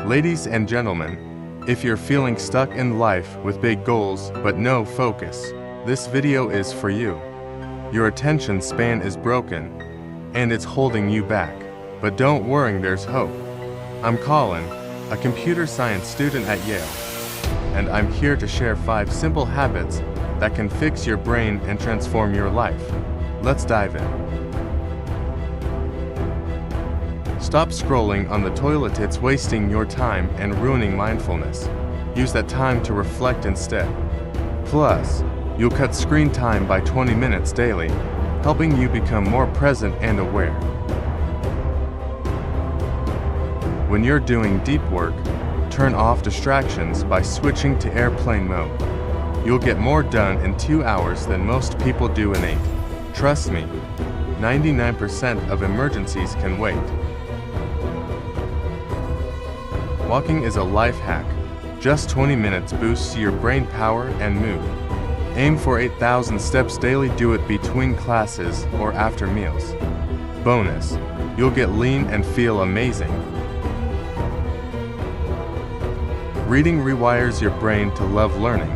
Ladies and gentlemen, if you're feeling stuck in life with big goals but no focus, this video is for you. Your attention span is broken, and it's holding you back. But don't worry, there's hope. I'm Colin, a computer science student at Yale, and I'm here to share 5 simple habits that can fix your brain and transform your life. Let's dive in. Stop scrolling on the toilet. It's wasting your time and ruining mindfulness. Use that time to reflect instead. Plus, you'll cut screen time by 20 minutes daily, helping you become more present and aware. When you're doing deep work, turn off distractions by switching to airplane mode. You'll get more done in 2 hours than most people do in 8. Trust me, 99% of emergencies can wait. Walking is a life hack. Just 20 minutes boosts your brain power and mood. Aim for 8,000 steps daily. Do it between classes or after meals. Bonus, you'll get lean and feel amazing. Reading rewires your brain to love learning.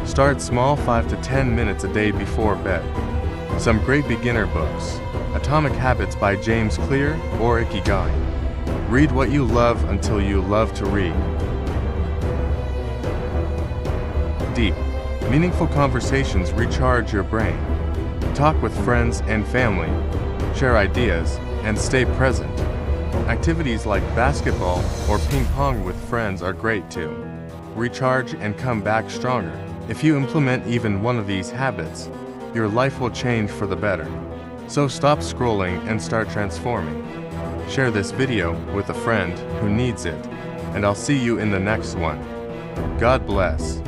Start small, 5 to 10 minutes a day before bed. Some great beginner books: Atomic Habits by James Clear or Ikigai. Read what you love until you love to read. Deep, meaningful conversations recharge your brain. Talk with friends and family, share ideas, and stay present. Activities like basketball or ping pong with friends are great too. Recharge and come back stronger. If you implement even one of these habits, your life will change for the better. So stop scrolling and start transforming. Share this video with a friend who needs it, and I'll see you in the next one. God bless.